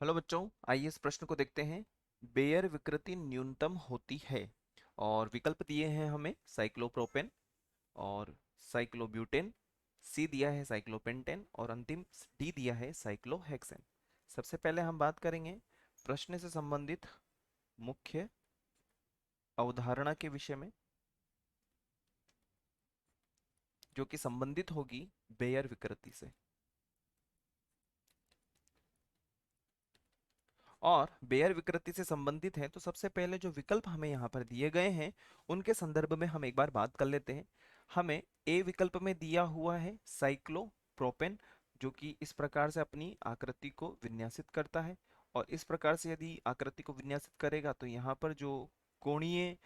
Hello बच्चों, आइए इस प्रश्न को देखते हैं। बेयर विकृति न्यूनतम होती है और विकल्प दिए हैं हमें साइक्लोप्रोपेन और साइक्लोब्यूटेन। सी दिया है साइक्लोपेंटेन और अंतिम डी दिया है साइक्लोहेक्सेन। सबसे पहले हम बात करेंगे प्रश्न से संबंधित मुख्य अवधारणा के विषय में, जो कि संबंधित होगी बेयर विकृति से। और बेयर विकृति से संबंधित है तो सबसे पहले जो विकल्प हमें यहाँ पर दिए गए हैं उनके संदर्भ में हम एक बार बात कर लेते हैं। हमें ए विकल्प में दिया हुआ है साइक्लोप्रोपेन, जो कि इस प्रकार से अपनी आकृति को विन्यासित करता है। और इस प्रकार से यदि आकृति को विन्यासित करेगा तो यहाँ पर जो कोणीय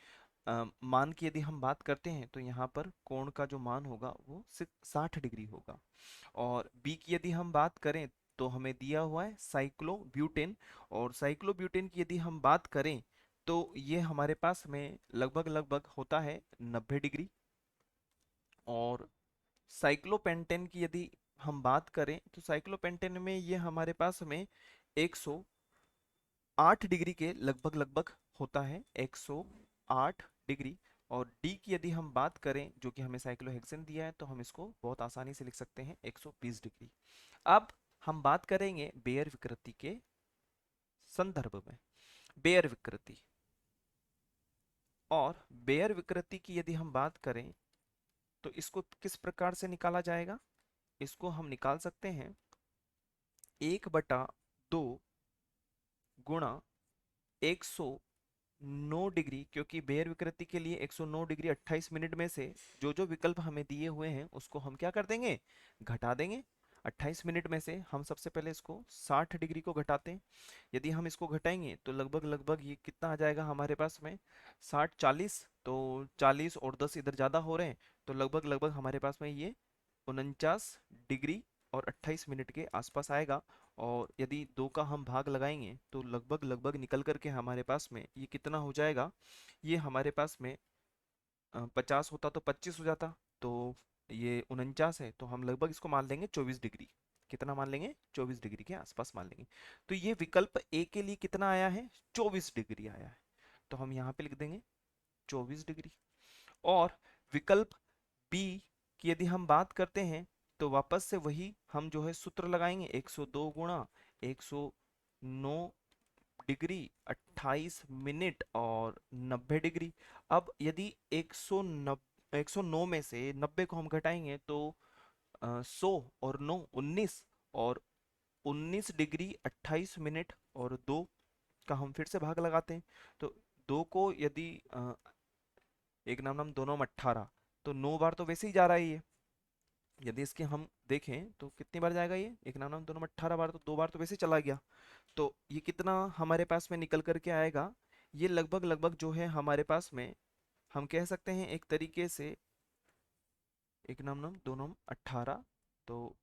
मान की यदि हम बात करते हैं तो यहाँ पर कोण का जो मान होगा वो 60 डिग्री होगा। और बी की यदि हम बात करें तो हमें दिया हुआ है साइक्लोब्यूटेन। और साइक्लोब्यूटेन की यदि हम बात करें तो ये हमारे पास में लगभग लगभग होता है 90 डिग्री। और साइक्लोपेंटेन की यदि हम बात करें तो साइक्लोपेंटेन में ये हमारे पास में 108 डिग्री के लगभग लगभग होता है, 108 डिग्री। और डी की यदि हम बात करें जो कि हमें साइक्लोहेक्सेन दिया है तो हम इसको बहुत आसानी से लिख सकते हैं 120 डिग्री। अब हम बात करेंगे बेयर विकृति के संदर्भ में। बेयर विकृति और बेयर विकृति की यदि हम बात करें तो इसको किस प्रकार से निकाला जाएगा। इसको हम निकाल सकते हैं 1/2 गुणा 109 डिग्री, क्योंकि बेयर विकृति के लिए 109 डिग्री 28 मिनट में से जो जो विकल्प हमें दिए हुए हैं उसको हम क्या कर देंगे, घटा देंगे। 28 मिनट में से हम सबसे पहले इसको 60 डिग्री को घटाते हैं। यदि हम इसको घटाएंगे तो लगभग लगभग ये कितना आ जाएगा हमारे पास में, 60 40, तो 40 और 10 इधर ज़्यादा हो रहे हैं, तो लगभग लगभग हमारे पास में ये 49 डिग्री और 28 मिनट के आसपास आएगा। और यदि दो का हम भाग लगाएंगे तो लगभग लगभग निकल करके हमारे पास में ये कितना हो जाएगा, ये हमारे पास में 50 होता तो 25 हो जाता, तो ये 49 है तो हम लगभग इसको मान लेंगे 24 डिग्री। कितना मान लेंगे, 24 डिग्री के आसपास मान लेंगे। तो ये विकल्प ए के लिए कितना आया है, 24 डिग्री आया है। तो हम यहाँ पे लिख देंगे 24 डिग्री। और विकल्प बी की यदि हम बात करते हैं तो वापस से वही हम जो है सूत्र लगाएंगे, 102 गुणा 109 डिग्री 28 मिनट और 90 डिग्री। अब यदि 109 में से 90 को हम घटाएंगे तो 100 और 9 19, और 19 डिग्री 28 मिनट और 2 का हम फिर से भाग लगाते हैं। तो दो को यदि एक नाम नाम दोनों में 18, तो 9 बार तो वैसे ही जा रहा है ये। यदि इसके हम देखें तो कितनी बार जाएगा ये, एक नाम नाम दोनों में 18 बार, तो 2 बार तो वैसे ही चला गया। तो ये कितना हमारे पास में निकल करके आएगा, ये लगभग लगभग जो है हमारे पास में हम कह सकते हैं एक तरीके से, एक नाम नाम दोनों में 18, तो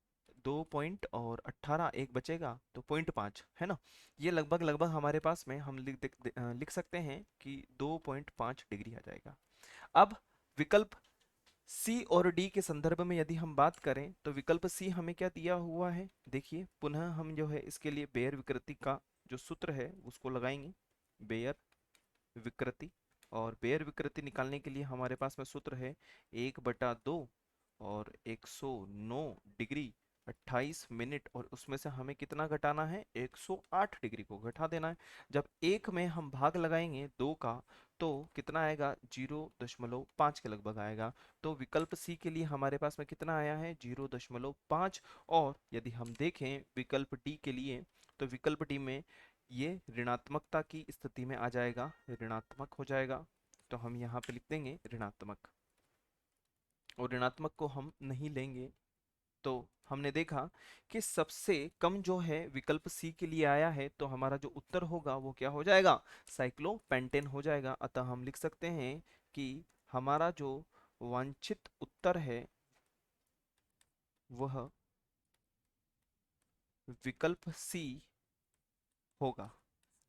2 पॉइंट और 18 एक बचेगा तो 0.5 है ना। ये लगभग लगभग हमारे पास में हम लिख सकते हैं कि 2.5 डिग्री आ जाएगा। अब विकल्प सी और डी के संदर्भ में यदि हम बात करें तो विकल्प सी हमें क्या दिया हुआ है, देखिए पुनः हम जो है इसके लिए बेयर विकृति का जो सूत्र है उसको लगाएंगे, बेयर विकृति। और बेयर विकृति निकालने के लिए हमारे पास में सूत्र है 1/2 और 109 डिग्री 28 मिनट, और उसमें से हमें कितना घटाना है, 108 डिग्री को घटा देना है। जब एक में हम भाग लगाएंगे दो का तो कितना आएगा, 0.5 के लगभग आएगा। तो विकल्प सी के लिए हमारे पास में कितना आया है, 0.5। और यदि हम देखें विकल्प डी के लिए तो विकल्प डी में ये ऋणात्मकता की स्थिति में आ जाएगा, ऋणात्मक हो जाएगा। तो हम यहाँ पे लिख देंगे ऋणात्मक, और ऋणात्मक को हम नहीं लेंगे। तो हमने देखा कि सबसे कम जो है विकल्प सी के लिए आया है, तो हमारा जो उत्तर होगा वो क्या हो जाएगा, साइक्लोपेंटेन हो जाएगा। अतः हम लिख सकते हैं कि हमारा जो वांछित उत्तर है वह विकल्प सी होगा।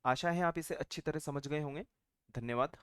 आशा है आप इसे अच्छी तरह समझ गए होंगे। धन्यवाद।